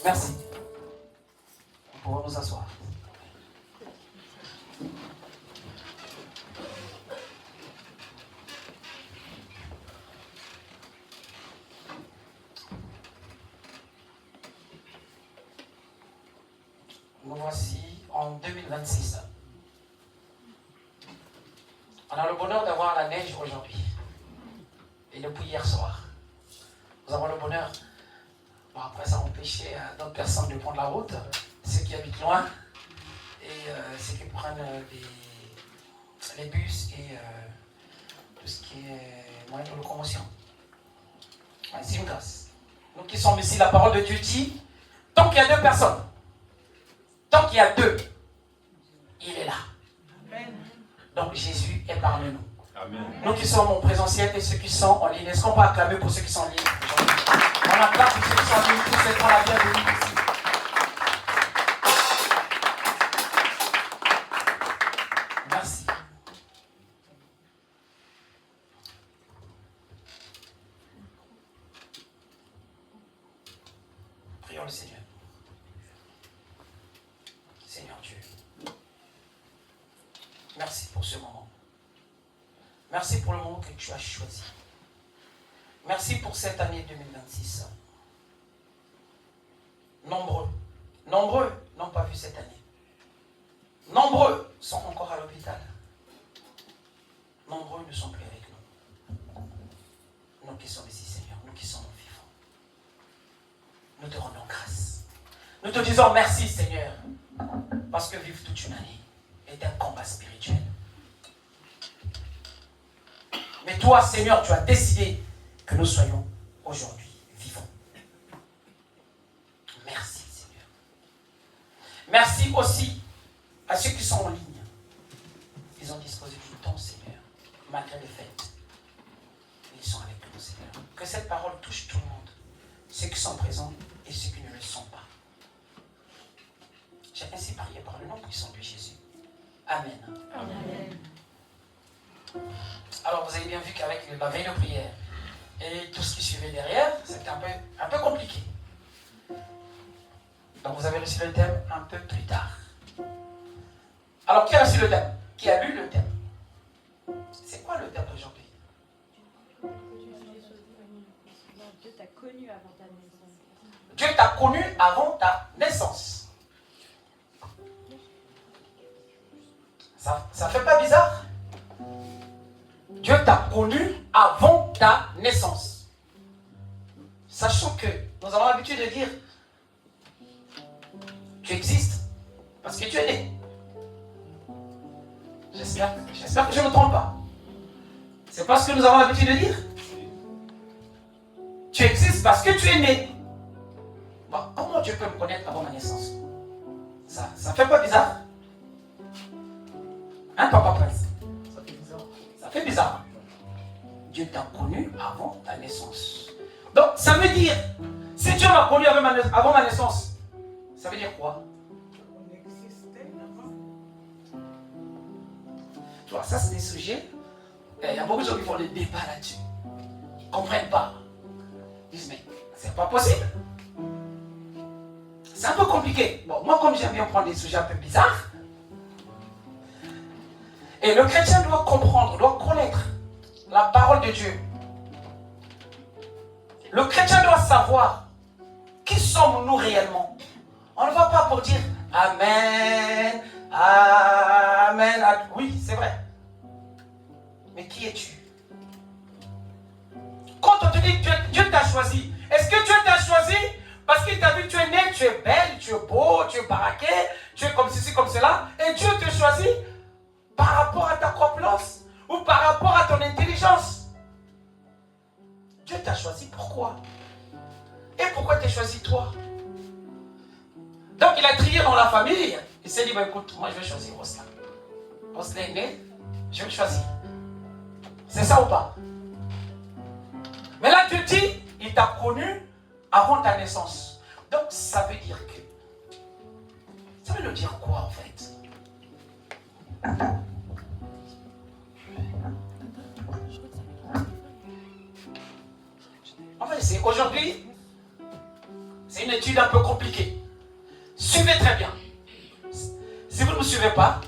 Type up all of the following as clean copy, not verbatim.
Merci. Nous pouvons nous asseoir. Nous voici en 2026. On a le bonheur d'avoir la neige aujourd'hui. Et depuis hier soir. Nous avons le bonheur. Bon, après, ça empêchait d'autres personnes de prendre la route, ceux qui habitent loin, et ceux qui prennent les bus et tout ce qui est moyen de locomotion. C'est une grâce. Nous qui sommes ici, la parole de Dieu dit, tant qu'il y a deux personnes, tant qu'il y a deux, il est là. Amen. Donc Jésus est parmi nous. Amen. Nous qui sommes en présentiel et ceux qui sont en ligne, est-ce qu'on peut acclamer pour ceux qui sont en ligne aujourd'hui? On acclame pour ceux qui sont en ligne, pour ceux qui ont la bienvenue ici. Merci. Prions le Seigneur. Seigneur Dieu, merci pour ce moment. Merci pour le moment que tu as choisi. Merci pour cette année 2026. Nombreux n'ont pas vu cette année. Nombreux sont encore à l'hôpital. Nombreux ne sont plus avec nous. Nous qui sommes ici, Seigneur, nous qui sommes vivants. Nous te rendons grâce. Nous te disons merci, Seigneur, parce que vivre toute une année est un combat spirituel. Mais toi, Seigneur, tu as décidé que nous soyons aujourd'hui vivants. Merci, Seigneur. Merci aussi à ceux qui sont en ligne. Ils ont disposé du temps, Seigneur, malgré les fêtes. Ils sont avec nous, Seigneur. Que cette parole touche tout le monde, ceux qui sont présents et ceux qui ne le sont pas. J'ai ainsi prié par le nom puissant de Jésus. Amen. Amen. Alors vous avez bien vu qu'avec la veille de prière et tout ce qui suivait derrière, c'était un peu compliqué. Donc vous avez reçu le thème un peu plus tard. Alors qui a reçu le thème? Qui a lu le thème? C'est quoi le thème d'aujourd'hui? Dieu t'a connu avant ta naissance. Dieu t'a connu avant ta naissance. Ça fait pas bizarre? Dieu t'a connu avant ta naissance. Sachant que nous avons l'habitude de dire tu existes parce que tu es né. J'espère que je ne me trompe pas. C'est pas ce que nous avons l'habitude de dire. Tu existes parce que tu es né. Bon, comment Dieu peut me connaître avant ma naissance? Ça fait pas bizarre? Hein, Papa Prince? Ça fait bizarre. Dieu t'a connu avant ta naissance. Donc, ça veut dire, si Dieu m'a connu avant ma naissance, ça veut dire quoi? On existait avant. Tu vois, ça c'est des sujets. Il y a beaucoup de gens qui font des débats là-dessus. Ils ne comprennent pas. Ils disent, mais c'est pas possible. C'est un peu compliqué. Bon, moi, comme j'aime bien prendre des sujets un peu bizarres, et le chrétien doit comprendre, doit connaître la parole de Dieu. Le chrétien doit savoir qui sommes-nous réellement. On ne va pas pour dire Amen, Amen. Oui, c'est vrai. Mais qui es-tu? Quand on te dit que Dieu t'a choisi, est-ce que Dieu t'a choisi parce qu'il t'a vu, tu es né, tu es belle, tu es beau, tu es baraqué, tu es comme ceci, comme cela, et Dieu te choisit par rapport à ta corpulence ou par rapport à ton intelligence? Dieu t'a choisi, pourquoi? Et pourquoi t'es choisi toi? Donc il a trié dans la famille. Il s'est dit, bah, écoute, moi je vais choisir Rosla. Rosla est né, je vais le choisir. C'est ça ou pas? Mais là tu dis, il t'a connu avant ta naissance. Donc ça veut dire que... Ça veut nous dire quoi en fait? On va essayer. Aujourd'hui, C'est une étude un peu compliquée. Suivez très bien. Si vous ne me suivez pas,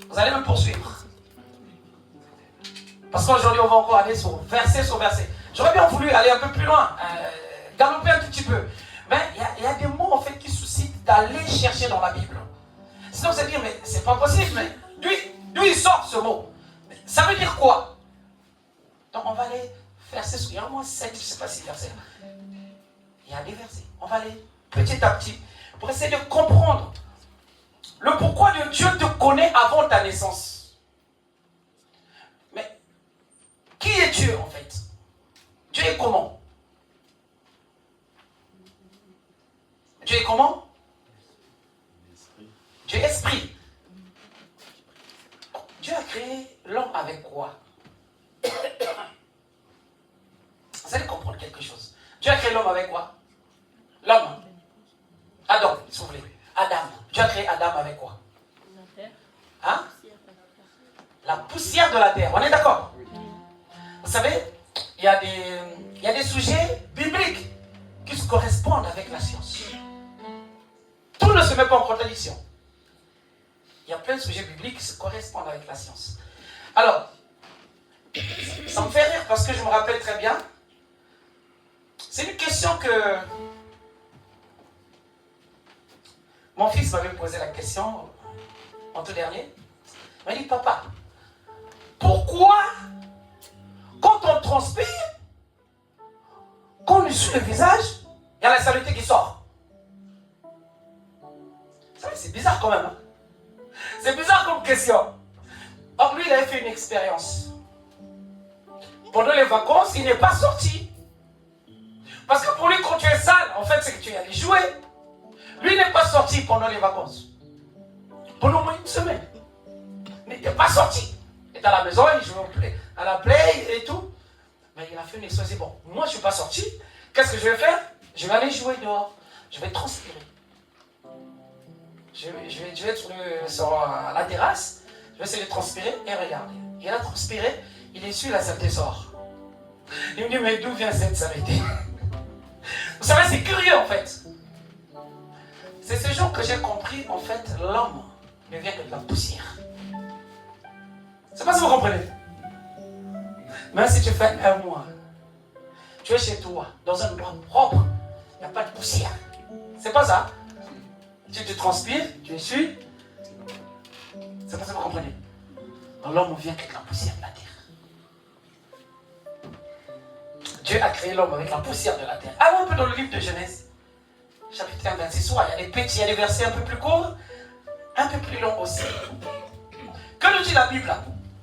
vous allez me poursuivre. Parce qu'aujourd'hui, on va encore aller sur verset. J'aurais bien voulu aller un peu plus loin, galoper un tout petit peu. Mais il y a des mots en fait qui suscitent d'aller chercher dans la Bible. Sinon, vous allez dire, mais c'est pas possible, mais d'où il sort ce mot? Ça veut dire quoi? Donc, on va aller verset. Il y a au moins 7, je ne sais pas si versets. Il y a des versets. On va aller petit à petit pour essayer de comprendre le pourquoi de Dieu te connaît avant ta naissance. Mais qui est Dieu en fait? Dieu est comment? Dieu est comment? Dieu est esprit. Dieu a créé l'homme avec quoi? Vous allez comprendre quelque chose. Dieu a créé l'homme avec quoi? L'homme. Adam, s'il vous plaît. Adam. Dieu a créé Adam avec quoi? La terre. Hein? La poussière de la terre. On est d'accord? Vous savez, il y a des sujets bibliques qui se correspondent avec la science. Tout ne se met pas en contradiction. Il y a plein de sujets bibliques qui se correspondent avec la science. Alors, ça me fait rire parce que je me rappelle très bien. C'est une question que mon fils m'avait posé la question en tout dernier. Il m'a dit, papa, pourquoi quand on transpire, quand on essuie le visage, il y a la saleté qui sort? Vous savez, c'est bizarre quand même. Hein? C'est bizarre comme question. Or, lui, il avait fait une expérience. Pendant les vacances, il n'est pas sorti. Parce que pour lui, quand tu es sale, en fait, c'est que tu es allé jouer. Lui n'est pas sorti pendant les vacances. Pendant au moins une semaine. Il n'était pas sorti. Il était à la maison, il jouait à la play et tout. Mais il a fait une expérience. Il dit, bon, moi je ne suis pas sorti. Qu'est-ce que je vais faire? Je vais aller jouer dehors. Je vais transpirer. Je vais être sur la terrasse. Je vais essayer de transpirer et regarder. Il a transpiré, il essuie, la saleté sort. Il me dit, mais d'où vient cette saleté? Vous savez, c'est curieux en fait. C'est ce jour que j'ai compris, en fait, l'homme ne vient que de la poussière. Je ne sais pas si vous comprenez. Même si tu fais un mois, tu es chez toi, dans un endroit propre, il n'y a pas de poussière. C'est pas ça. Tu te transpires, tu essuies. C'est pas ça que vous comprenez. Donc l'homme vient que de la poussière de la terre. Dieu a créé l'homme avec la poussière de la terre. Allons un peu dans le livre de Genèse. Chapitre 1, 26. Il y a des petits, il y a des versets un peu plus courts, un peu plus longs aussi. Que nous dit la Bible?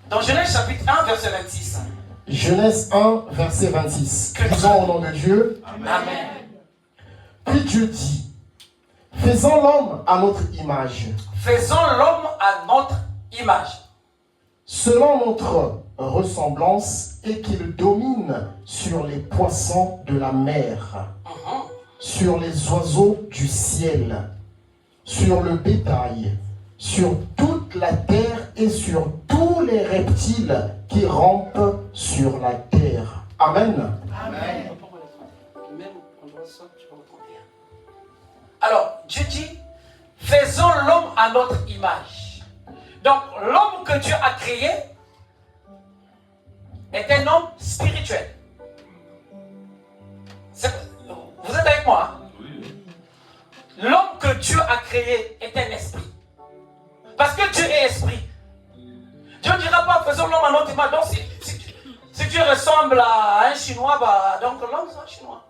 Dans Genèse chapitre 1, verset 26. Genèse 1, verset 26. Lisons au nom de Dieu. Amen. Puis Dieu dit, faisons l'homme à notre image. Faisons l'homme à notre image. Selon notre ressemblance et qu'il domine sur les poissons de la mer, sur les oiseaux du ciel, sur le bétail, sur toute la terre et sur tous les reptiles qui rampent sur la terre. Amen. Amen. Alors, Dieu dit, faisons l'homme à notre image. Donc, l'homme que Dieu a créé est un homme spirituel. Vous êtes avec moi? Hein? L'homme que Dieu a créé est un esprit. Parce que Dieu est esprit. Dieu ne dira pas, faisons l'homme à notre image. Donc, si Dieu ressemble à un Chinois, bah, donc l'homme c'est un Chinois.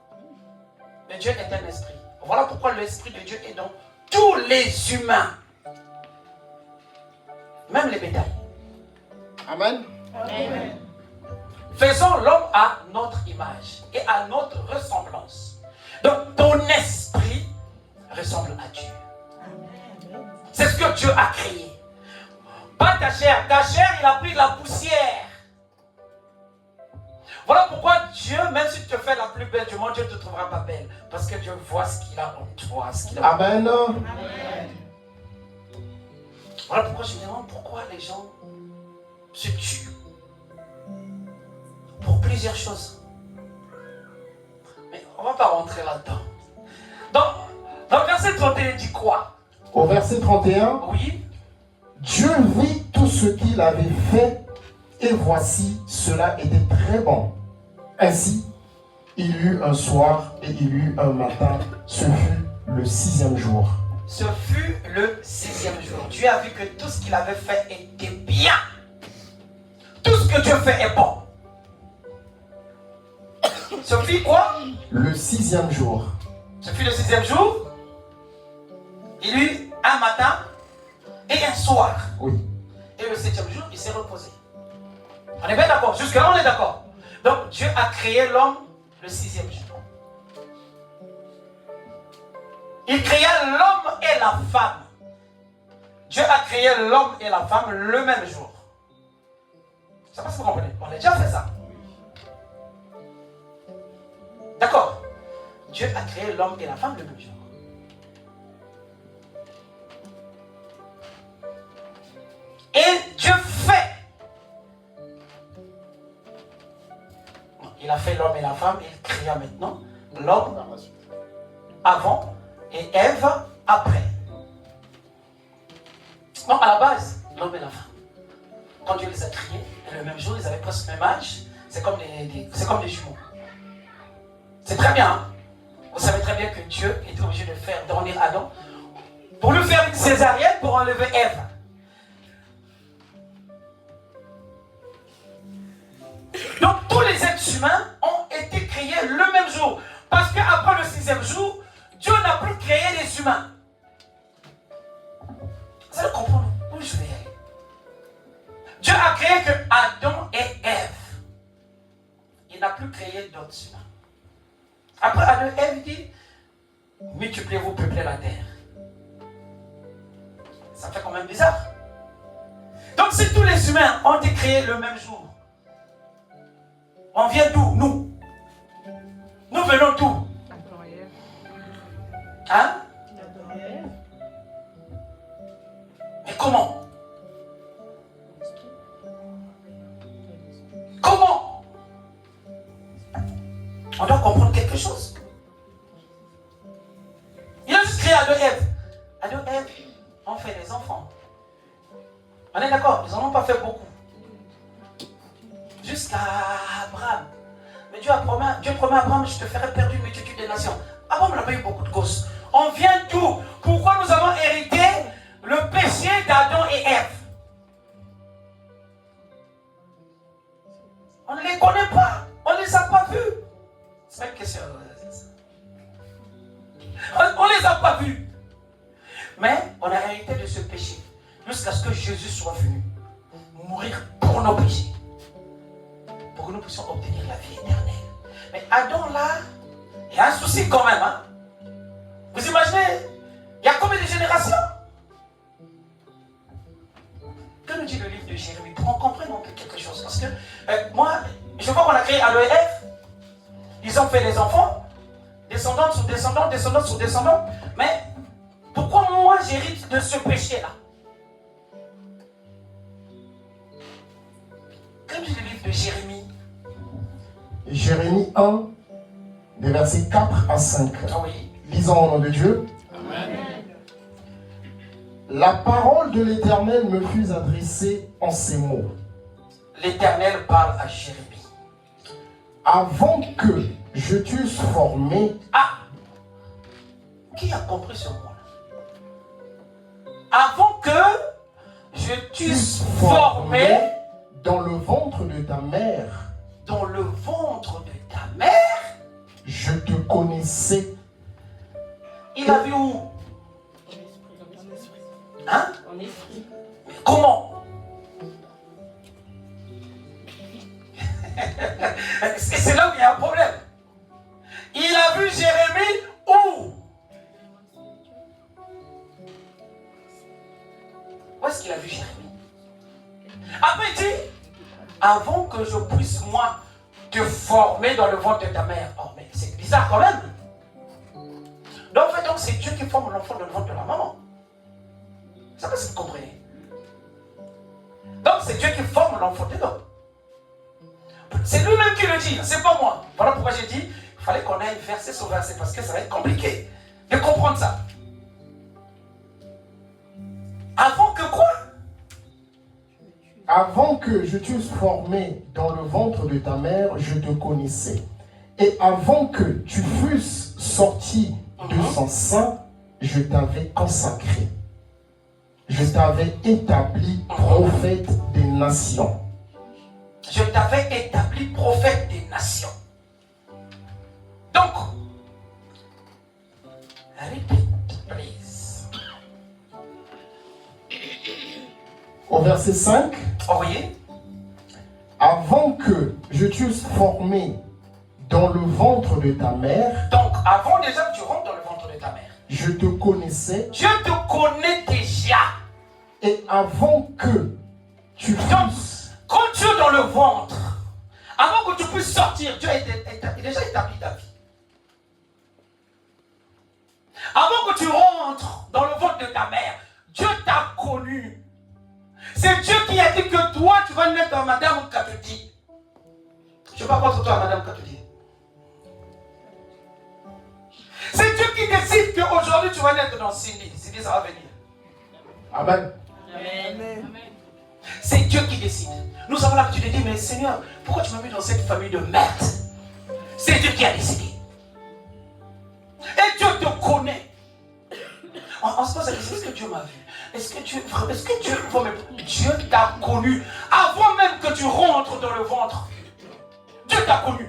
Mais Dieu est un esprit. Voilà pourquoi l'esprit de Dieu est dans tous les humains. Même les bétails. Amen. Amen. Faisons l'homme à notre image et à notre ressemblance. Donc ton esprit ressemble à Dieu. C'est ce que Dieu a créé. Pas ta chair. Ta chair, il a pris de la poussière. Voilà pourquoi Dieu, même si tu te fais la plus belle du monde, Dieu ne te trouvera pas belle. Parce que Dieu voit ce qu'il a en toi. Ce qu'il a Amen. Amen. Voilà pourquoi je me demande pourquoi les gens se tuent. Pour plusieurs choses. Mais on ne va pas rentrer là-dedans. Donc 31 dit quoi? Au verset 31, Oui. Dieu vit tout ce qu'il avait fait et voici, cela était très bon. Ainsi, il y eut un soir et il y eut un matin. Ce fut le 6e jour. Ce fut le 6e jour. Dieu a vu que tout ce qu'il avait fait était bien. Tout ce que Dieu fait est bon. Ce fut quoi? Le 6e jour. Ce fut le 6e jour. Il y eut un matin et un soir. Oui. Et le 7e jour, il s'est reposé. On est bien d'accord? Jusque-là, on est d'accord. Donc, Dieu a créé l'homme le 6e jour. Il créa l'homme et la femme. Dieu a créé l'homme et la femme le même jour. Je ne sais pas si vous comprenez. On a déjà fait ça. D'accord? Dieu a créé l'homme et la femme le même jour. Et Dieu fait. Il a fait l'homme et la femme, il créa maintenant l'homme avant et Ève après. Donc à la base, l'homme et la femme, quand Dieu les a créés, le même jour, ils avaient presque le même âge, c'est comme des jumeaux. C'est très bien, hein? Vous savez très bien que Dieu était obligé de faire dormir Adam pour lui faire une césarienne pour enlever Ève. Donc tous les êtres humains ont été créés le même jour. Parce qu'après le 6e jour, Dieu n'a plus créé les humains. Vous allez comprendre où je vais aller. Dieu a créé que Adam et Ève. Il n'a plus créé d'autres humains. Après Adam et Ève dit, multipliez-vous, peuplez la terre. Ça fait quand même bizarre. Donc si tous les humains ont été créés le même jour, on vient d'où? Nous. Nous venons d'où? Hein? Mais comment? Comment? On doit comprendre quelque chose. Il a juste créé Adam et Ève. Adam et Ève ont fait des enfants. On est d'accord? Ils n'en ont pas fait beaucoup. Jusqu'à Abraham. Mais Dieu promet à Abraham, je te ferai perdre une multitude de nations. Abraham n'a pas eu beaucoup de gosses. On vient d'où? Pourquoi nous avons hérité le péché d'Adam et Ève? On ne les connaît pas. On ne les a pas vus. C'est pas une question. On ne les a pas vus. Mais on a hérité de ce péché jusqu'à ce que Jésus soit venu mourir pour nos péchés. Pour que nous puissions obtenir la vie éternelle. Mais Adam là, il y a un souci quand même. Hein? Vous imaginez, il y a combien de générations? Que nous dit le livre de Jérémie? Pour qu'on comprenne un peu quelque chose. Parce que moi, je vois qu'on a créé Adam et Ève. Ils ont fait des enfants, descendants sur descendants, descendants sur descendants. Mais pourquoi moi j'hérite de ce péché-là? Que dit le livre de Jérémie? Jérémie 1, des versets 4 à 5. Ah oui. Lisons au nom de Dieu. Amen. La parole de l'Éternel me fut adressée en ces mots. L'Éternel parle à Jérémie. Avant que je t'eusse formé. Ah! Qui a compris ce mot-là? Avant que je t'eusse formé dans le ventre de ta mère. Dans le ventre de ta mère, je te connaissais. Il a vu où? Hein? En esprit. Mais comment? C'est là où il y a un problème. Il a vu Jérémie où? Où est-ce qu'il a vu Jérémie? Après il dit, avant que je puisse moi te former dans le ventre de ta mère. Oh mais c'est bizarre quand même. Donc en fait c'est Dieu qui forme l'enfant dans le ventre de la maman. Je ne sais pas si vous comprenez. Donc c'est Dieu qui forme l'enfant dedans. C'est lui-même qui le dit, c'est pas moi. Voilà pourquoi j'ai dit, il fallait qu'on aille verset sur verset parce que ça va être compliqué de comprendre ça. Avant que je t'eusse formé dans le ventre de ta mère, je te connaissais. Et avant que tu fusses sorti de son sein, je t'avais consacré. Je t'avais établi prophète des nations. Je t'avais établi prophète des nations. Donc, repeat, please. Au verset 5, Vous voyez? avant que je t'eusse formé dans le ventre de ta mère, Donc, avant déjà que tu rentres dans le ventre de ta mère, je te connaissais. Dieu te connaît déjà. Et avant que tu fusses, Quand tu es dans le ventre, avant que tu puisses sortir, Dieu a déjà établi ta vie. Avant que tu rentres dans le ventre de ta mère, Dieu t'a connu. C'est Dieu qui a dit que toi, tu vas naître dans Madame Katodi. Je ne sais pas contre toi, Madame Katodi. C'est Dieu qui décide qu'aujourd'hui, tu vas naître dans Cindy. Cindy, ça va venir. Amen. Amen. C'est Dieu qui décide. Nous avons l'habitude de dire, mais Seigneur, pourquoi tu m'as mis dans cette famille de merde? C'est Dieu qui a décidé. Et Dieu te connaît. On se pose la question, est-ce que Dieu m'a vu? Est-ce que Dieu t'a connu avant même que tu rentres dans le ventre? Dieu t'a connu.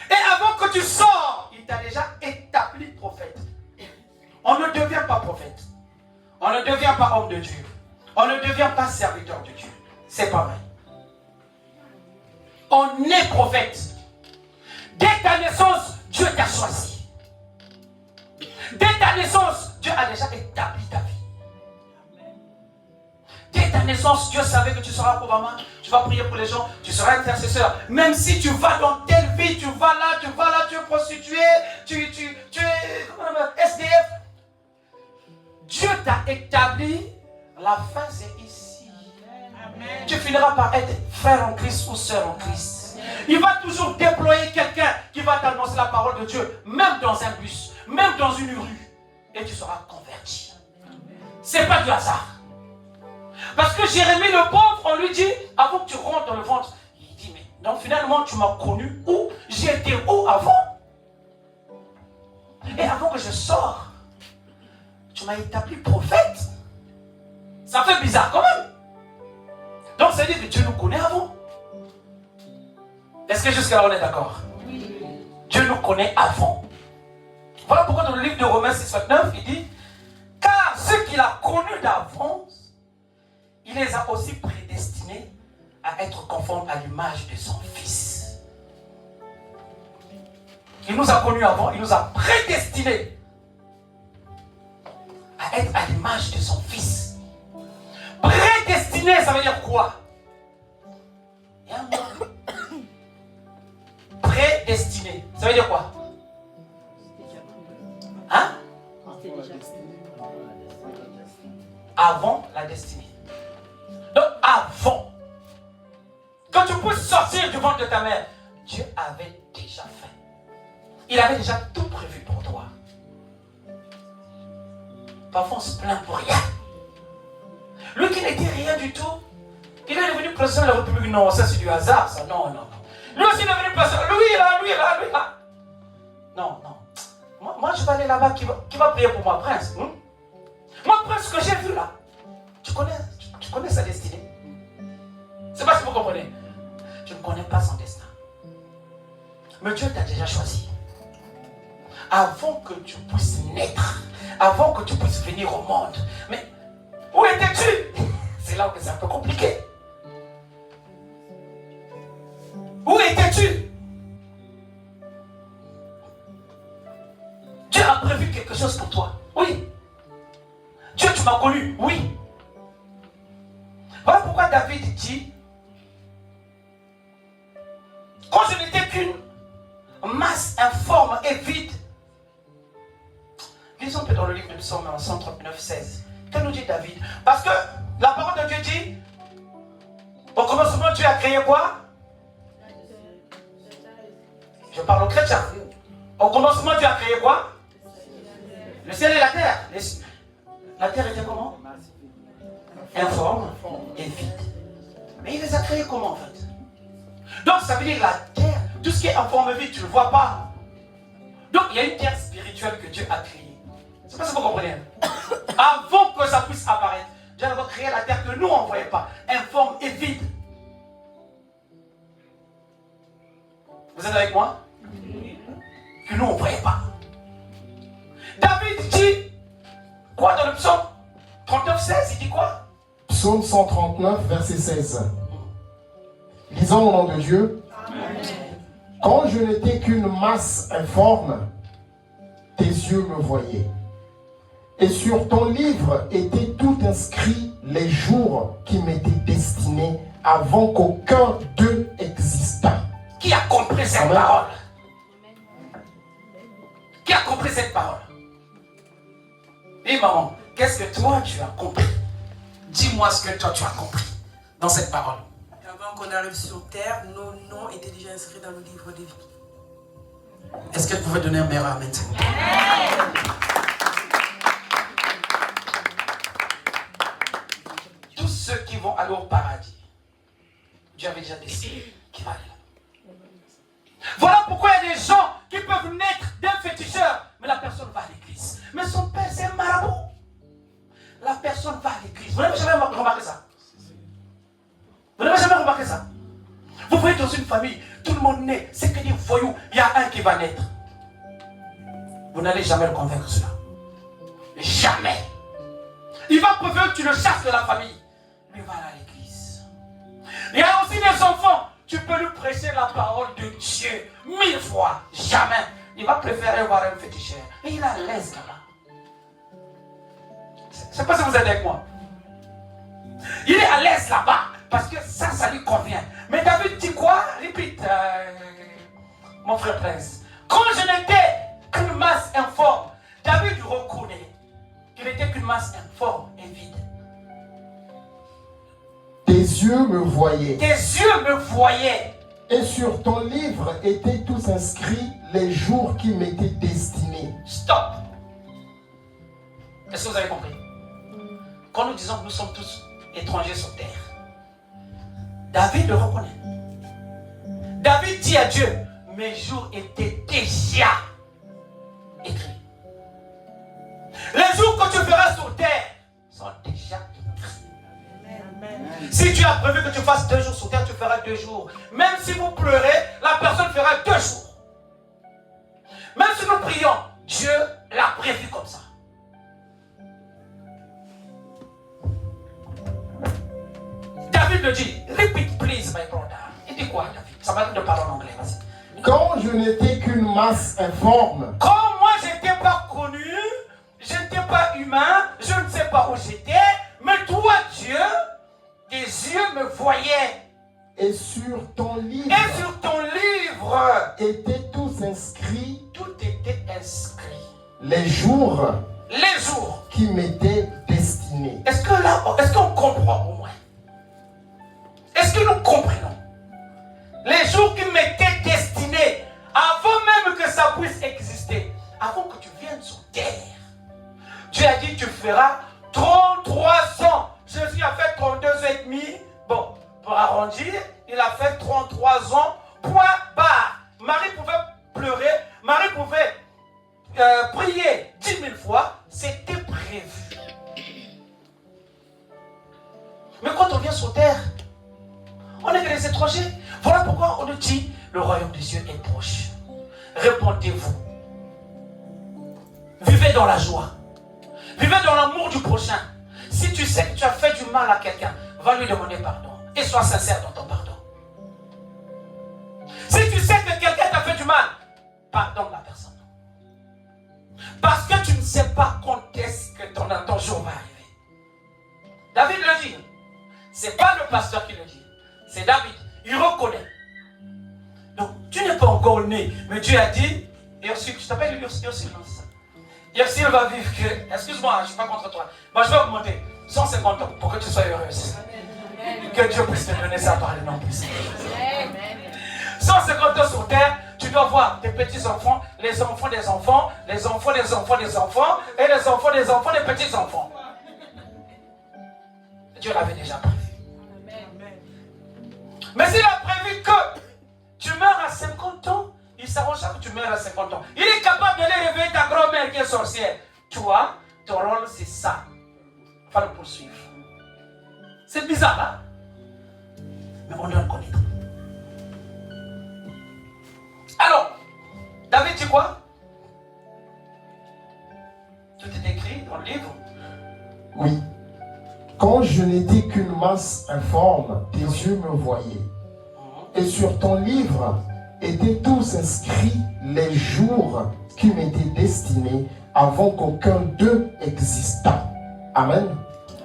Et avant que tu sors, il t'a déjà établi prophète. On ne devient pas prophète. On ne devient pas homme de Dieu. On ne devient pas serviteur de Dieu. C'est pas vrai. On est prophète. Dès ta naissance, Dieu t'a choisi. Dès ta naissance, Dieu a déjà établi ta vie. Dès ta naissance, Dieu savait que tu seras Obama, tu vas prier pour les gens, tu seras intercesseur. Même si tu vas dans telle vie, tu vas là, tu es prostitué, tu es SDF. Dieu t'a établi, la fin c'est ici. Amen. Tu finiras par être frère en Christ ou sœur en Christ. Il va toujours déployer quelqu'un qui va t'annoncer la parole de Dieu, même dans un bus, même dans une rue, et tu seras converti. C'est pas du hasard. Parce que Jérémie le pauvre, on lui dit, avant que tu rentres dans le ventre, il dit, mais donc finalement tu m'as connu où? J'étais où avant? Et avant que je sors, tu m'as établi prophète. Ça fait bizarre quand même. Donc ça veut dire que Dieu nous connaît avant. Est-ce que jusqu'à là on est d'accord? Oui. Dieu nous connaît avant. Voilà pourquoi dans le livre de Romains 6:9, il dit, car ceux qu'il a connus d'avance, il les a aussi prédestinés à être conformes à l'image de son Fils. Il nous a connus avant, il nous a prédestinés à être à l'image de son Fils. Prédestiné, ça veut dire quoi? Il y a un mot. Prédestiné, ça veut dire quoi? Hein? Avant la destinée. Donc avant, quand tu peux sortir du ventre de ta mère, Dieu avait déjà fait. Il avait déjà tout prévu pour toi. Parfois on se plaint pour rien. Lui qui n'était rien du tout, il est devenu président de la République. Non, ça c'est du hasard, ça. Non, non, non. Lui aussi est devenu président. Lui là. Non, non. Moi je vais aller là-bas. Qui va prier pour moi, prince? Moi, prince, ce que j'ai vu là, tu connais sa destinée. C'est pas ce que vous comprenez. Tu ne connais pas son destin. Mais Dieu t'a déjà choisi. Avant que tu puisses naître, avant que tu puisses venir au monde. Mais où étais-tu? C'est là où c'est un peu compliqué. Où étais-tu? Dieu a prévu quelque chose pour toi. Oui. Dieu, tu m'as connu. Oui. Voilà pourquoi David dit, quand je n'étais qu'une masse informe et vide. Lisons un peu dans le livre de Psaume 139:16. Que nous dit David? Parce que la parole de Dieu dit, au commencement Dieu a créé quoi? Je parle aux chrétiens. Au commencement Dieu a créé quoi? Le ciel et la terre. La terre était comment? informe et vide. Mais il les a créés comment en fait? Donc ça veut dire la terre, tout ce qui est informe et vide, tu ne le vois pas. Donc il y a une terre spirituelle que Dieu a créée. C'est pas ça que vous comprenez. Avant que ça puisse apparaître, Dieu a créé la terre que nous on ne voyait pas, informe et vide. Vous êtes avec moi? Que nous on ne voyait pas. David dit quoi dans le psaume 39, 16? Il dit quoi? Psaume 139, verset 16. Lisons au nom de Dieu. Amen. Quand je n'étais qu'une masse informe, tes yeux me voyaient. Et sur ton livre étaient tout inscrits les jours qui m'étaient destinés avant qu'aucun d'eux existât. Qui a compris cette Amen. parole? Qui a compris cette parole? Et maman, qu'est-ce que toi tu as compris? Dis-moi ce que toi tu as compris dans cette parole. Avant qu'on arrive sur terre, nos noms étaient déjà inscrits dans le livre de vie. Est-ce qu'elle pouvait donner un meilleur amen? Tous ceux qui vont aller au paradis, Dieu avait déjà décidé qu'ils vont aller là. Voilà pourquoi il y a des gens qui peuvent naître d'un féticheur, mais la personne va à l'église. Mais son père c'est un marabout. La personne va à l'église. Vous n'avez jamais remarqué ça? Vous n'avez jamais remarqué ça? Vous voyez dans une famille, tout le monde naît, c'est que des voyous, il y a un qui va naître. Vous n'allez jamais le convaincre cela. Jamais. Il va préférer que tu le chasses de la famille. Mais il va aller à l'église. Il y a aussi des enfants, tu peux lui prêcher la parole de Dieu 1000 fois. Jamais. Il va préférer voir un féticheur. Et il est à l'aise là-bas. Je ne sais pas si vous êtes avec moi. Il est à l'aise là-bas. Parce que ça lui convient. Mais David dit quoi? Répète, mon frère Prince. Quand je n'étais qu'une masse informe, David reconnaît qu'il n'était qu'une masse informe et vide. Tes yeux me voyaient. Tes yeux me voyaient. Et sur ton livre étaient tous inscrits les jours qui m'étaient destinés. Stop. Est-ce que vous avez compris? Quand nous disons que nous sommes tous étrangers sur terre, David le reconnaît. David dit à Dieu, mes jours étaient déjà écrits. Les jours que tu feras sur terre sont déjà écrits. Amen. Si tu as prévu que tu fasses 2 jours sur terre, tu feras 2 jours. Même si vous pleurez, la personne fera 2 jours. Même si nous prions, Dieu l'a prévu comme ça. David le dit, repeat please my brother. Il dit quoi David? Ça va être de parler en anglais, vas-y. Quand je n'étais qu'une masse informe, Comme moi je n'étais pas connu, je n'étais pas humain, je ne sais pas où j'étais, mais toi Dieu, tes yeux me voyaient. et sur ton livre Et sur ton livre, étaient tous inscrits tout était inscrit. les jours Les jours. qui m'étaient destinés. Est-ce que là, est-ce qu'on comprend au moins? Est-ce que nous comprenons? Les jours qui m'étaient destinés, avant même que ça puisse exister, avant que tu viennes sur terre, Dieu a dit tu feras 33 ans. Jésus a fait 32 ans et demi. Bon, pour arrondir, il a fait 33 ans, point barre. Marie pouvait pleurer, Marie pouvait prier 10 000 fois, c'était prévu. Mais quand on vient sur terre, on est que des étrangers. Voilà pourquoi on nous dit, le royaume des cieux est proche. Répondez-vous. Vivez dans la joie. Vivez dans l'amour du prochain. Si tu sais que tu as fait du mal à quelqu'un, va lui demander pardon. Et sois sincère dans ton pardon. Si tu sais que quelqu'un t'a fait du mal, pardonne la personne. Parce que tu ne sais pas quand est-ce que ton jour va arriver. David le dit. C'est pas le pasteur qui le dit. C'est David. Il reconnaît. Donc, tu n'es pas encore né. Mais Dieu a dit, Ursule, je t'appelle Ursule, non, c'est ça. Ursule va vivre que, excuse-moi, je ne suis pas contre toi. Moi, je vais augmenter 150 ans pour que tu sois heureuse. Que Dieu puisse te donner ça par le nom puissant. 150 ans sur terre, tu dois voir tes petits-enfants, les enfants des enfants, les enfants des enfants des enfants, et les enfants des enfants des petits-enfants. Dieu l'avait déjà prévu. Amen. Mais s'il a prévu que tu meurs à 50 ans, il s'arrangera que tu meurs à 50 ans. Il est capable d'aller réveiller ta grand-mère qui est sorcière. Toi, ton rôle, c'est ça. Il faut le poursuivre. C'est bizarre, hein? Mais on doit le connaître. Alors, David dit quoi? Tout est écrit dans le livre. Oui. Quand je n'étais qu'une masse informe, tes yeux me voyaient. Et sur ton livre étaient tous inscrits les jours qui m'étaient destinés avant qu'aucun d'eux existât. Amen.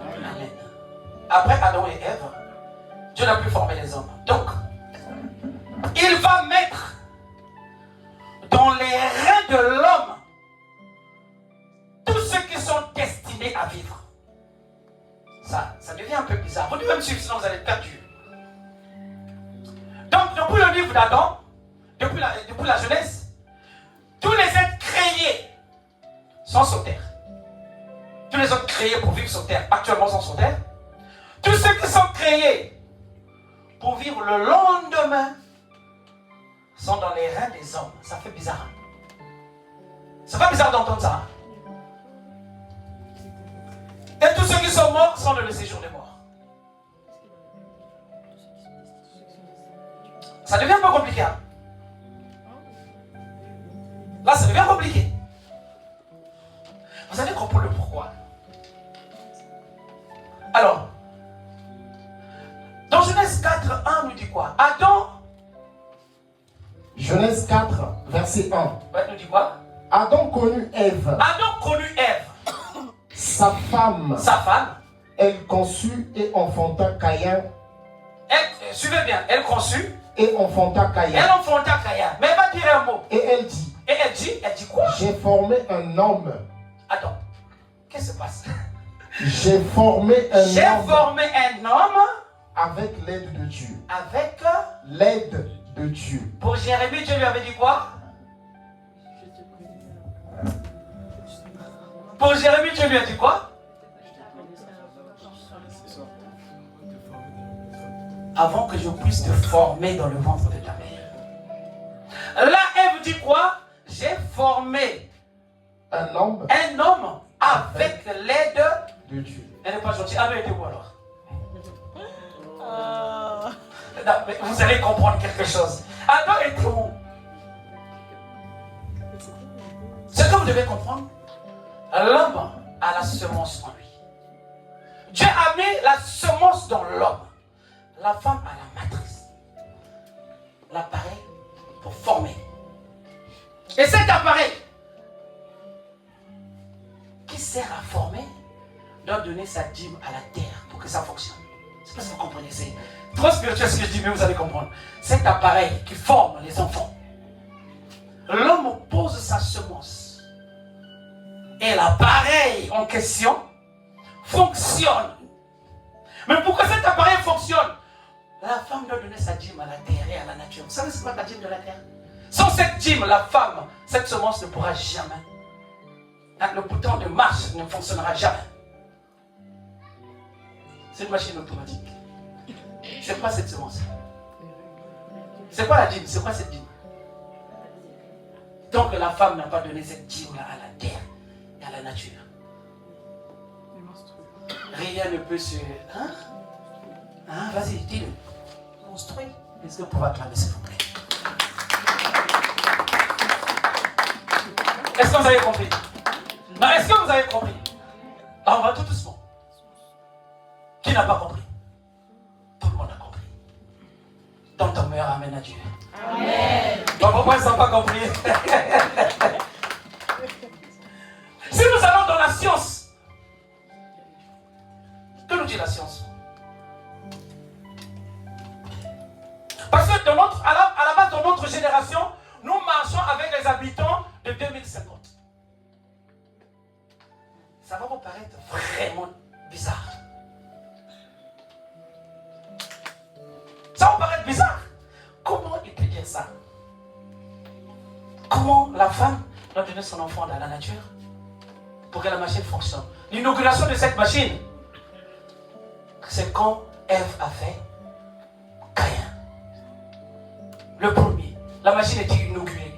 Amen. Après Adam et Ève, Dieu n'a plus formé les hommes. Donc, il va mettre dans les reins de l'homme tous ceux qui sont destinés à vivre. Ça devient un peu bizarre. Vous devez me suivre, sinon vous allez être perdus. Donc, depuis le livre d'Adam, depuis la Genèse, tous les êtres créés sont sur terre. Tous les autres créés pour vivre sur terre, actuellement sont sur terre. Tous ceux qui sont créés pour vivre le lendemain sont dans les reins des hommes. Ça fait bizarre. C'est pas bizarre d'entendre ça. Et tous ceux qui sont morts sont dans le séjour des morts. Ça devient un peu compliqué. Hein? Là, ça devient compliqué. Vous allez comprendre le pourquoi. Alors, dans Genèse 4, 1 nous dit quoi? Adam. Genèse 4, verset 1. Ouais, nous dit quoi? Adam connut Ève, Adam connut Ève, sa femme. sa femme. Elle conçut et enfanta Caïn. Suivez bien, elle conçut Et enfanta elle Caïn. enfanta Caïn. Mais elle va dire un mot. Et elle dit, Et elle dit quoi? j'ai formé un homme. Attends, qu'est-ce qui se passe? J'ai formé un J'ai homme formé un homme avec l'aide de Dieu. avec. L'aide de Dieu. Pour Jérémie, Dieu lui avait dit quoi? Pour Jérémie, Dieu lui a dit quoi? Avant que je puisse te former dans le ventre de ta mère. Là, Ève dit quoi? J'ai formé Un homme un homme avec l'aide de Dieu. Elle n'est pas gentille. Ah, mais était où alors? Non, mais vous allez comprendre quelque chose. Adam était où? Ce que vous devez comprendre, l'homme a la semence en lui. Dieu a mis la semence dans l'homme. La femme a la matrice, l'appareil pour former. Et cet appareil qui sert à former doit donner sa dîme à la terre pour que ça fonctionne. Je ne sais pas si vous comprenez, c'est trop spirituel ce que je dis, mais vous allez comprendre. Cet appareil qui forme les enfants, l'homme pose sa semence et l'appareil en question fonctionne. Mais pour que cet appareil fonctionne, la femme doit donner sa dîme à la terre et à la nature. Vous savez c'est quoi la dîme de la terre? Sans cette dîme, la femme, cette semence ne pourra jamais. Le bouton de marche ne fonctionnera jamais. C'est une machine automatique. C'est quoi cette semence? C'est quoi la dîme? C'est quoi cette dîme? Tant que la femme n'a pas donné cette dîme-là à la terre et à la nature, rien ne peut se... Hein? Hein? Vas-y, dis-le. Construit. Est-ce que vous pouvez acclamer, s'il vous plaît? Est-ce que vous avez compris? Non, est-ce que vous avez compris? Alors, on va tout doucement. Qui n'a pas compris? Tout le monde a compris. Dans ton meilleur amen à Dieu. Amen. Donc, pourquoi ils ne sont pas compris? Si nous allons dans la science, que nous dit la science? Parce que à la base de notre génération, nous marchons avec les habitants de 2050. Ça va vous paraître vraiment bizarre. Ça va vous paraître bizarre. Comment il peut dire ça? Comment la femme doit donner son enfant dans la nature pour que la machine fonctionne? L'inoculation de cette machine, c'est quand Ève a fait Caïn. Le premier. La machine était inaugurée.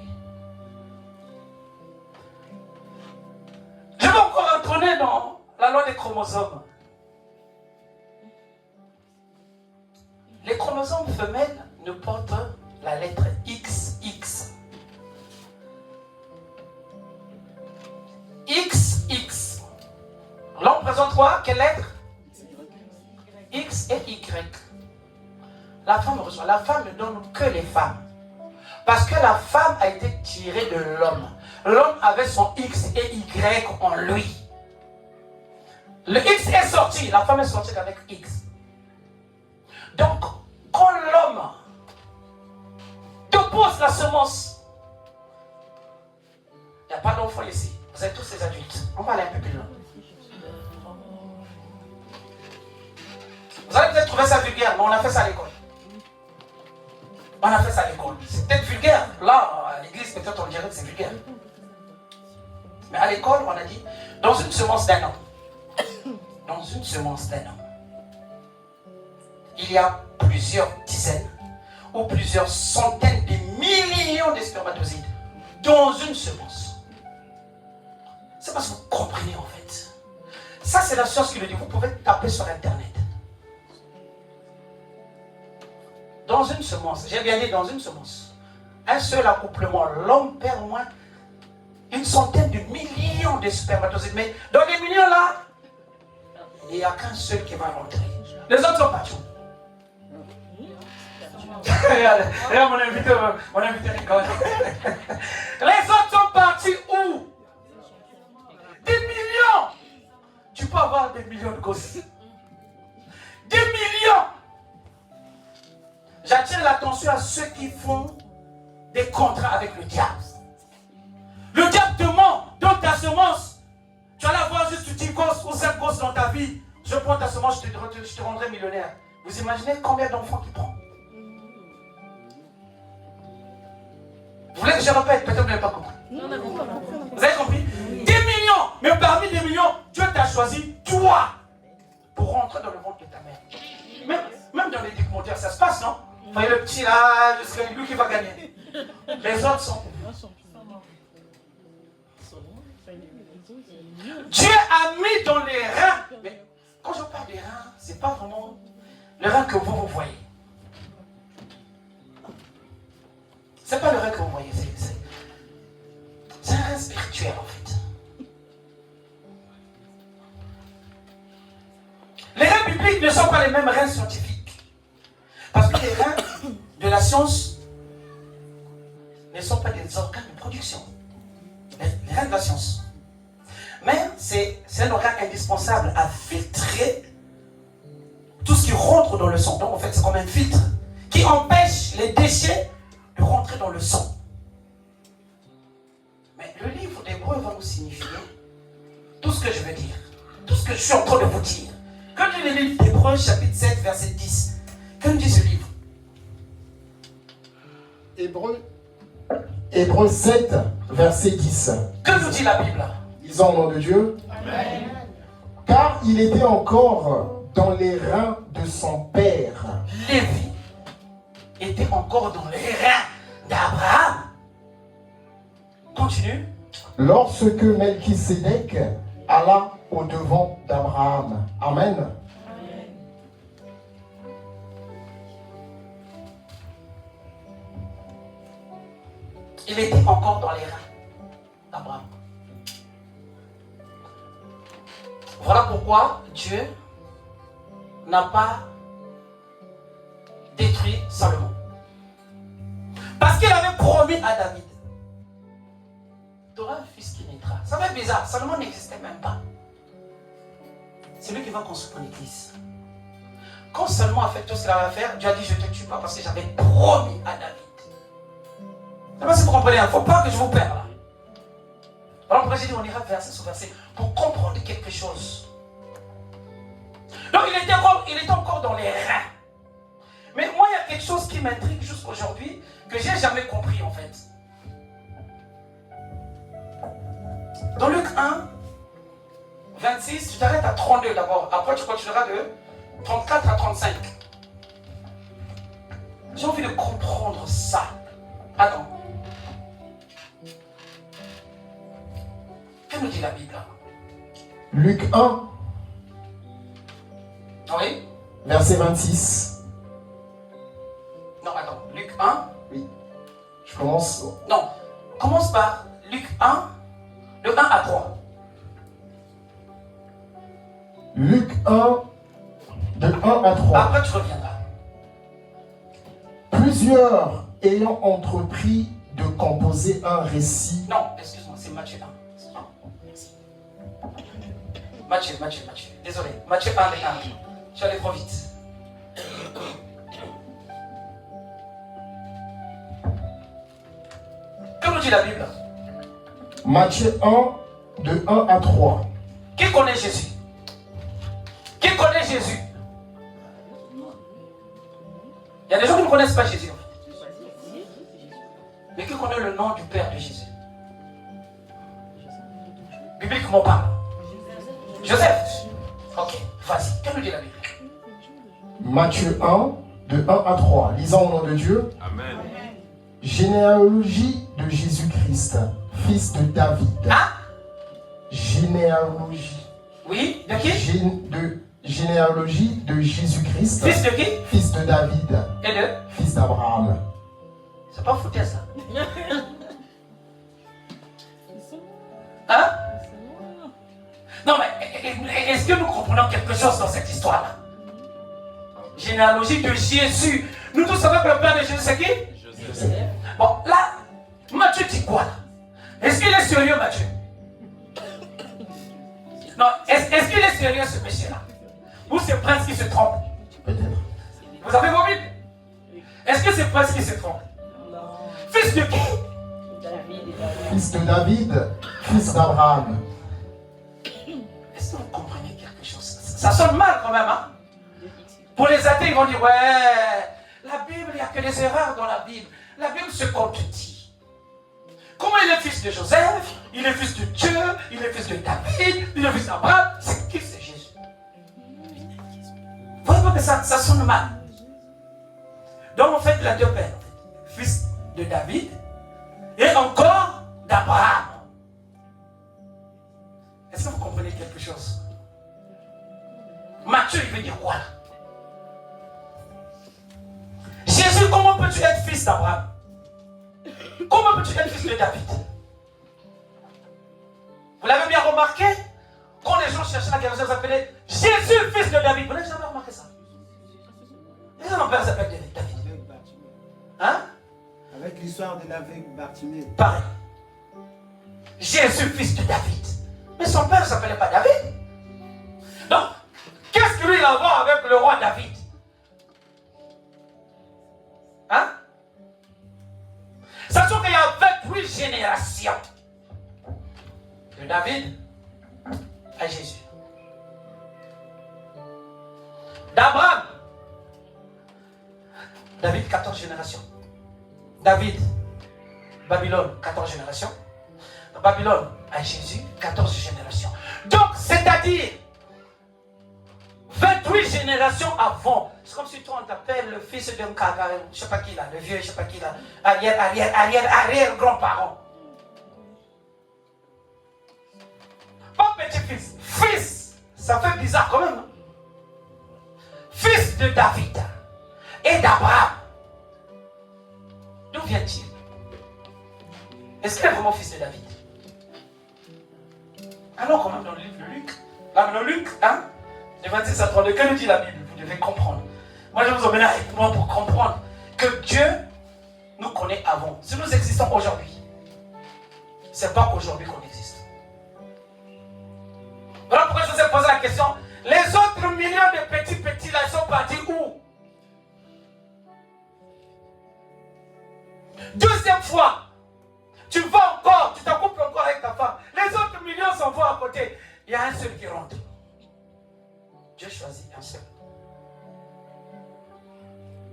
Je vais encore retourner dans la loi des chromosomes. Les chromosomes femelles ne portent la lettre XX. XX. L'homme présente quoi? Quelle lettre? X et Y. La femme reçoit. La femme ne donne que les femmes. Parce que la femme a été tirée de l'homme. L'homme avait son X et Y en lui. Le X est sorti, la femme est sortie avec X. Donc, quand l'homme dépose la semence, il n'y a pas d'enfants ici. Vous êtes tous des adultes. On va aller un peu plus loin. Vous allez peut-être trouver ça vulgaire, mais on a fait ça à l'école. On a fait ça à l'école. C'est peut-être vulgaire. Là, à l'église, peut-être on dirait que c'est vulgaire. Mais à l'école, on a dit, dans une semence d'un homme, dans une semence d'un homme, il y a plusieurs dizaines ou plusieurs centaines de millions de spermatozoïdes dans une semence. C'est parce que vous comprenez en fait. Ça, c'est la science qui le dit. Vous pouvez taper sur Internet. Dans une semence, j'ai bien dit dans une semence, un seul accouplement, l'homme perd au moins une centaine de millions de spermatozoïdes. Mais dans les millions là, il n'y a qu'un seul qui va rentrer. Les autres sont partis. Regarde mon invité rigole. Les autres sont partis où? Des millions. Tu peux avoir des millions de gosses. Des millions. J'attire l'attention à ceux qui font des contrats avec le diable. Le diable te ment dans ta semence. Tu vas avoir juste 10 gosses ou 5 gosses dans ta vie. Je prends ta semence, je te rendrai millionnaire. Vous imaginez combien d'enfants qu'il prend? Vous voulez que je répète? Peut-être que vous n'avez pas compris. Vous avez compris? 10 millions. Mais parmi les millions, Dieu t'a choisi toi pour rentrer dans le monde de ta mère. Même dans les documentaires, ça se passe, non? Enfin, le petit là, c'est lui qui va gagner. Les autres sont. Dieu a mis dans les reins. Mais quand je parle des reins, c'est pas vraiment le rein que vous voyez. C'est pas le rein que vous voyez, c'est un rein spirituel en fait. Les reins bibliques ne sont pas les mêmes reins scientifiques. Parce que les reins de la science ne sont pas des organes de production. Les reins de la science. Mais c'est un organe indispensable à filtrer tout ce qui rentre dans le sang. Donc en fait, c'est comme un filtre qui empêche les déchets de rentrer dans le sang. Mais le livre d'Hébreux va nous signifier tout ce que je veux dire. Tout ce que je suis en train de vous dire. Quand je lis le livre d'Hébreux, chapitre 7, verset 10, que nous dit ce livre? Hébreux 7, verset 10. Que nous dit la Bible? Lisons au nom de Dieu. Amen. Car il était encore dans les reins de son père. Lévi était encore dans les reins d'Abraham. Continue. Lorsque Melchisédek alla au devant d'Abraham. Amen. Il était encore dans les reins d'Abraham. Voilà pourquoi Dieu n'a pas détruit Salomon. Parce qu'il avait promis à David, tu auras un fils qui naîtra. Ça va être bizarre, Salomon n'existait même pas. C'est lui qui va construire l'église. Quand Salomon a fait tout ce qu'il avait à faire, Dieu a dit, je ne te tue pas parce que j'avais promis à David. Je ne sais pas si vous comprenez, il ne faut pas que je vous perde là. Alors pourquoi j'ai dit on ira verset sur verset pour comprendre quelque chose. Donc il était encore dans les reins. Mais moi il y a quelque chose qui m'intrigue jusqu'aujourd'hui que j'ai jamais compris en fait. Dans Luc 1, 26, tu t'arrêtes à 32 d'abord. Après tu continueras de 34 à 35. J'ai envie de comprendre ça. Attends. Que nous dit la Bible? Luc 1, Oui? verset 26. Non, attends. Luc 1. Oui. Je commence. Non. Commence par Luc 1, de 1 à 3. Luc 1, de 1 à 3. Après, tu reviendras. Plusieurs ayant entrepris de composer un récit. Non, excuse-moi, c'est Matthieu 1. Matthieu. Désolé. Matthieu 1 et 1. Je suis allé trop vite. Que nous dit la Bible? Matthieu 1, de 1 à 3. Qui connaît Jésus? Qui connaît Jésus? Il y a des gens qui ne connaissent pas Jésus. Mais qui connaît le nom du Père de Jésus? Bibliquement parle. Joseph. Ok, vas-y. Que nous dit la Bible? Matthieu 1, de 1 à 3. Lisons au nom de Dieu. Amen. Généalogie de Jésus-Christ, fils de David. Hein? Généalogie. Oui, de qui? Généalogie de Jésus-Christ, Fils de qui? fils de David, Et de? fils d'Abraham. C'est pas foutu ça. Hein? Non mais, est-ce que nous comprenons quelque chose dans cette histoire-là? Généalogie de Jésus. Nous tous savons que le père de Jésus c'est qui? Joseph. Bon, là, Matthieu dit quoi là? Est-ce qu'il est sérieux, Matthieu? Non, est-ce qu'il est sérieux ce péché-là? Ou c'est Prince qui se trompe? Peut-être. Vous avez vos Bibles? Est-ce que c'est Prince qui se trompe? Fils de qui? Fils de David, fils d'Abraham. Est-ce que vous comprenez quelque chose? Ça sonne mal quand même, hein? Pour les athées, ils vont dire, ouais, la Bible, il n'y a que des erreurs dans la Bible. La Bible se contredit. Comment il est fils de Joseph? Il est fils de Dieu, il est fils de David, il est fils d'Abraham. C'est qui? C'est Jésus. Vous voyez pas que ça sonne mal? Donc en fait, il a deux pères. Fils de David et encore d'Abraham. Est-ce que vous comprenez quelque chose? Matthieu, il veut dire quoi là? Jésus, comment peux-tu être fils d'Abraham? Comment peux-tu être fils de David? Vous l'avez bien remarqué? Quand les gens cherchaient la guerre, ils appelaient Jésus, fils de David. Vous n'avez jamais remarqué ça? Et son père s'appelle David. Hein? Avec l'histoire de l'aveugle Bartimée. Pareil. Jésus, fils de David. Mais son père ne s'appelait pas David. Donc, qu'est-ce que lui il a à voir avec le roi David? Hein? Sachant qu'il y a 28 générations de David à Jésus. D'Abraham, David, 14 générations. David, Babylone, 14 générations. Babylone à Jésus, 14 générations. Donc, c'est-à-dire 28 générations avant. C'est comme si toi on t'appelle le fils d'un caga, je ne sais pas qui là, le vieux, je ne sais pas qui là, arrière grand-parent. Pas petit-fils, fils. Ça fait bizarre quand même. Hein? Fils de David et d'Abraham. D'où vient-il? Est-ce qu'il est vraiment fils de David? Alors quand même dans le livre de Luc. Là dans Luc, hein? De 26 à 32, que nous dit la Bible? Vous devez comprendre. Moi je vous emmène avec moi pour comprendre que Dieu nous connaît avant. Si nous existons aujourd'hui, c'est pas qu'aujourd'hui qu'on existe. Voilà pourquoi je vous ai posé la question. Les autres millions de petits là, ils sont partis où? Deuxième fois, tu vas encore, tu t'accouples encore avec ta femme. Les autres millions s'en vont à côté. Il y a un seul qui rentre. Dieu choisit un seul.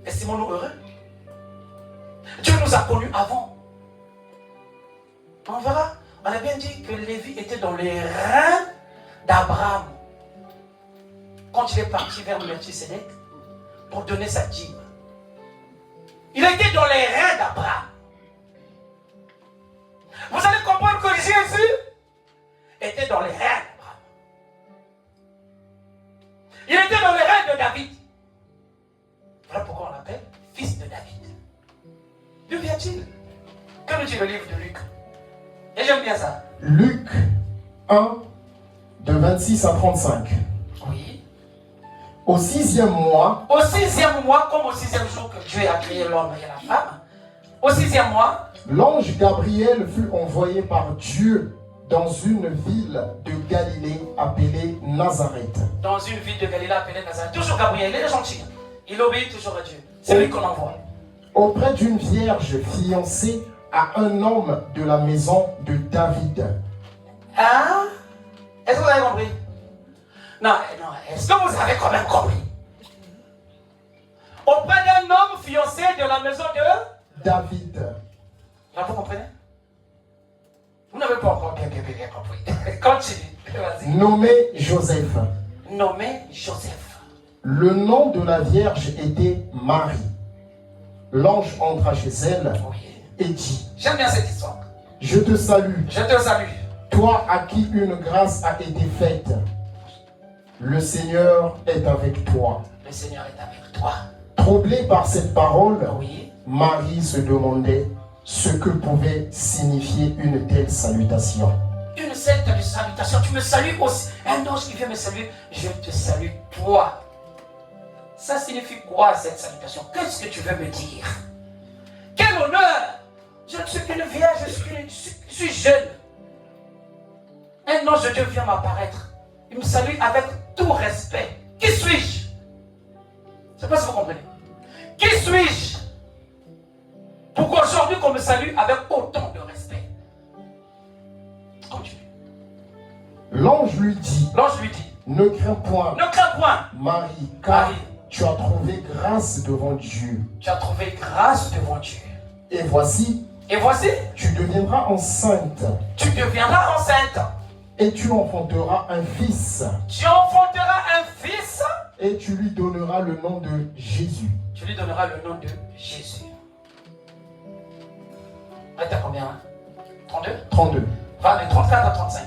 Estimons-nous heureux. Dieu nous a connus avant. On verra. On a bien dit que Lévi était dans les reins d'Abraham. quand il est parti vers Melchisedec pour donner sa dîme. Il était dans les reins d'Abraham. Vous allez comprendre que Jésus était dans les reins d'Abraham. Il était dans les reins de David. Voilà pourquoi on l'appelle fils de David. D'où vient-il? Que nous dit le livre de Luc? Et j'aime bien ça. Luc 1, de 26 à 35. Oui. Au 6e mois, Au 6e mois, comme au 6e jour que Dieu a créé l'homme et la femme, au 6e mois, l'ange Gabriel fut envoyé par Dieu dans une ville de Galilée appelée Nazareth. dans une ville de Galilée appelée Nazareth, toujours Gabriel, il est gentil. Il obéit toujours à Dieu. C'est lui qu'on envoie. Auprès d'une vierge fiancée à un homme de la maison de David. Hein? Est-ce que vous avez compris? Non, est-ce que vous avez quand même compris? Auprès d'un homme fiancé de la maison de David. Là, vous comprenez? Vous n'avez pas encore bien compris. Continue. Vas-y. Nommé Joseph. Nommé Joseph. Le nom de la vierge était Marie. L'ange entra chez elle Oui. et dit: J'aime bien cette histoire. Je te salue, Je te salue. toi à qui une grâce a été faite. Le Seigneur est avec toi. Le Seigneur est avec toi. Troublée par cette parole, Oui. Marie se demandait ce que pouvait signifier une telle salutation. Une seule salutation. Tu me salues aussi. Un ange qui vient me saluer. Je te salue toi. Ça signifie quoi cette salutation? Qu'est-ce que tu veux me dire? Quel honneur! Je ne suis qu'une vierge, je suis jeune. Un ange de Dieu vient m'apparaître. Il me salue avec tout respect. Qui suis-je? Je ne sais pas si vous comprenez. Qui suis-je? Pourquoi aujourd'hui qu'on me salue avec autant de respect? Continue. L'ange lui dit: L'ange lui dit: ne crains point, ne crains point, Marie, car Marie. tu as trouvé grâce devant Dieu. Tu as trouvé grâce devant Dieu. Et voici, Et voici, tu deviendras enceinte tu deviendras enceinte. et tu enfanteras un fils Tu enfanteras un fils. et tu lui donneras le nom de Jésus. Tu lui donneras le nom de Jésus. Là, t'as combien hein? 32? 32. Va de 34 à 35.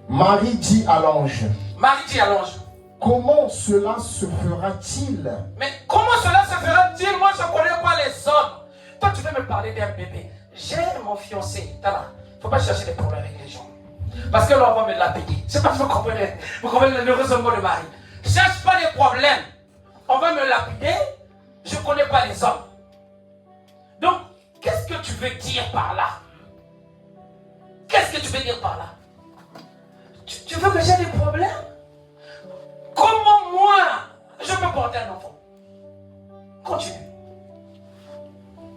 Marie dit à l'ange: Marie dit à l'ange: comment cela se fera-t-il? mais comment cela se fera-t-il? Moi, je ne connais pas les hommes. Toi, tu veux me parler d'un bébé. J'ai mon fiancé. Il ne faut pas chercher des problèmes avec les gens. Parce que là, on va me lapider. Je ne sais pas si vous comprenez. Vous comprenez le raisonnement de Marie. Cherche pas les problèmes. On va me lapider. Je ne connais pas les hommes. Donc, qu'est-ce que tu veux dire par là? Qu'est-ce que tu veux dire par là? Tu veux que j'ai des problèmes? Comment moi, je peux porter un enfant? Continue.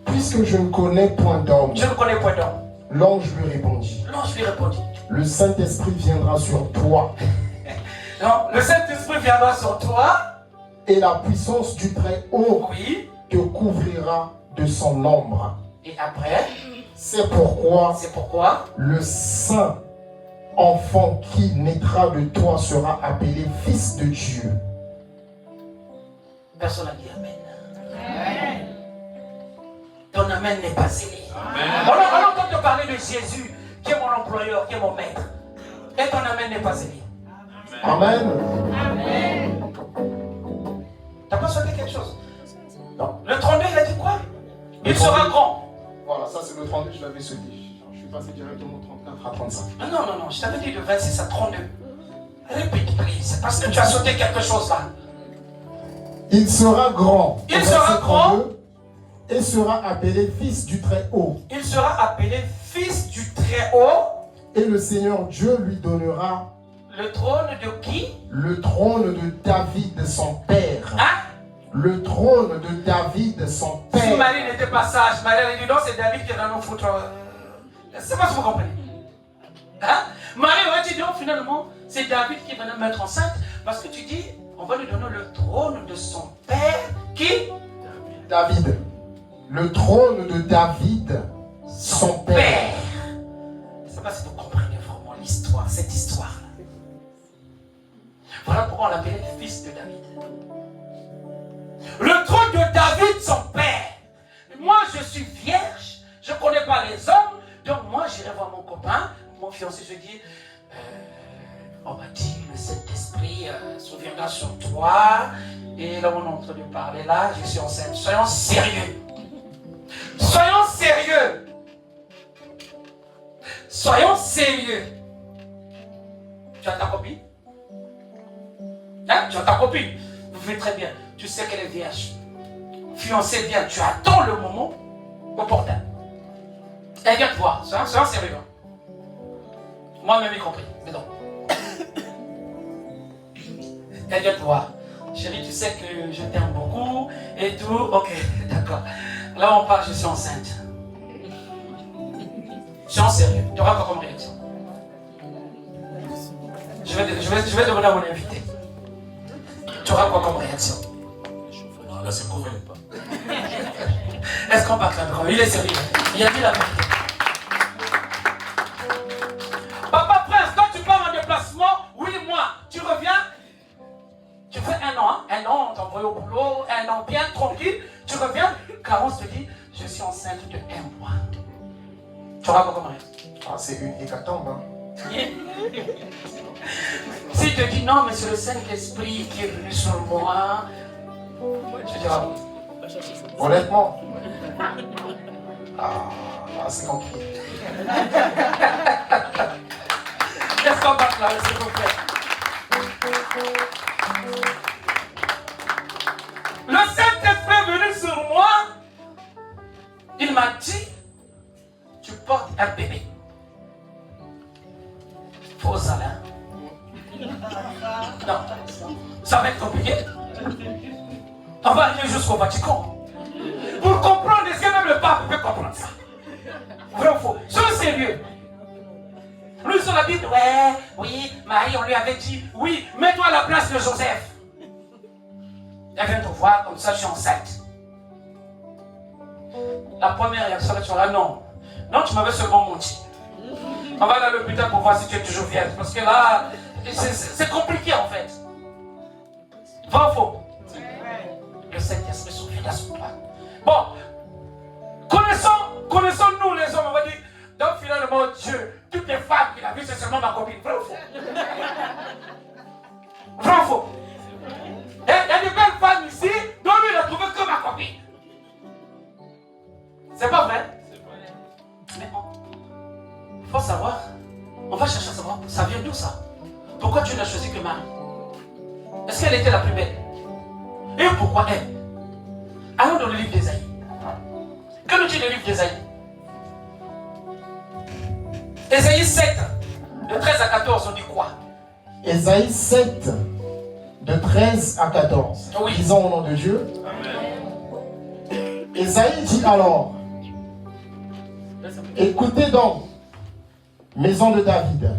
Puisque je ne connais point d'homme, Je ne connais point d'homme. l'ange lui répondit: L'ange lui répondit: le Saint-Esprit viendra sur toi non, le Saint-Esprit viendra sur toi. et la puissance du Très-Haut Oui. te couvrira de son ombre. Et après, C'est pourquoi c'est pourquoi le saint enfant qui naîtra de toi sera appelé Fils de Dieu. personne n'a dit Amen. Ton Amen n'est pas scellé. On entend te parler de Jésus, qui est mon employeur, qui est mon maître. Et ton Amen n'est pas scellé. Amen. T'as pas souhaité quelque chose? Non. Le 32, il a dit quoi? Il Le sera 32. grand. Voilà, ça c'est le 32, je l'avais sauté. Je suis passé directement de 34 à 35. Ah non, je t'avais dit de 26 à 32. Répète, please. C'est parce que tu as sauté quelque chose là. Il sera grand. Il Au sera verset grand. 32, et sera appelé Fils du Très-Haut. Il sera appelé Fils du Très-Haut. Et le Seigneur Dieu lui donnera Le trône de qui? le trône de David, son père. Hein? Le trône de David, son Si père. Marie n'était pas sage, Marie a dit non, c'est David qui va nous foutre. C'est pas si vous comprenez. Hein? Marie aurait dit non, finalement, c'est David qui va nous mettre enceinte. Parce que tu dis, on va lui donner le trône de son père qui? David. Le trône de David, son père. Je ne sais pas si vous comprenez vraiment l'histoire, cette histoire-là. Voilà pourquoi on l'appelait fils de David. Le trône de David, son père. Moi, je suis vierge, je ne connais pas les hommes, donc moi, j'irai voir mon copain, mon fiancé, je dis, on m'a dit, le Saint-Esprit souviendra sur toi, et là, on est en train de parler, là, je suis enceinte. Soyons sérieux. Soyons sérieux. Soyons sérieux. Tu as ta copine? Hein? Tu as ta copine? Vous faites très bien. Tu sais qu'elle est vierge. Fiancée bien, tu attends le moment opportun. Elle vient te voir. Soyons sérieux. Moi-même y compris. Mais non. Elle vient te voir. Chérie, tu sais que je t'aime beaucoup et tout. Ok, d'accord. Là, on parle, je suis enceinte. Je suis en sérieux. Tu auras quoi comme réaction? Je vais demander à mon invité. Tu auras quoi comme réaction? Non, là, c'est mauvais. Est-ce qu'on parle comme il est sérieux? Il a dit la vérité. Papa Prince, quand tu pars en déplacement, oui, moi, tu reviens. Tu fais un an, hein? Un an, on t'envoie au boulot, un an bien tranquille. Tu reviens, Carence te dit, je suis enceinte de 1 mois. Tu auras quoi comme réaction? Ah, c'est une hécatombe. Hein. S'il te dit non, mais c'est le Saint-Esprit qui est venu sur moi, tu diras oui. Honnêtement. Ah, c'est compliqué. Qu'est-ce qu'on va là, s'il vous plaît? Le Saint-Esprit est venu sur moi. Il m'a dit, tu portes un bébé. Faux Alain. Non, ça va être compliqué. On va aller jusqu'au Vatican. Pour comprendre, est-ce que même le pape peut comprendre ça? Vrai ou faux? Soyons sérieux. Lui sur la Bible, ouais, oui, Marie, on lui avait dit, oui, mets-toi à la place de Joseph. Elle vient te voir, comme ça, je suis enceinte. La première réaction, tu vas non. Non, tu m'avais seulement menti. On va aller à l'hôpital pour voir si tu es toujours vierge. Parce que là, c'est compliqué en fait. Vrai ou faux? Le Saint-Esprit souviendra sur toi. Bon, connaissons-nous les hommes, on va dire, donc finalement Dieu, toutes les femmes qu'il a vues, c'est seulement ma copine. Vrai ou faux? Vrai ou faux? Il y a des belles femmes ici, dont lui il a trouvé que ma copine. C'est pas vrai? Mais il faut savoir, on va chercher à savoir, ça vient d'où ça? Pourquoi Dieu n'a choisi que Marie? Est-ce qu'elle était la plus belle? Et pourquoi elle? Allons dans le livre d'Ésaïe. Que nous dit le livre d'Ésaïe? Ésaïe 7, de 13 à 14, on dit quoi? Ésaïe 7, de 13 à 14. Oui. Disons au nom de Dieu. Amen. Ésaïe dit alors, écoutez donc, maison de David,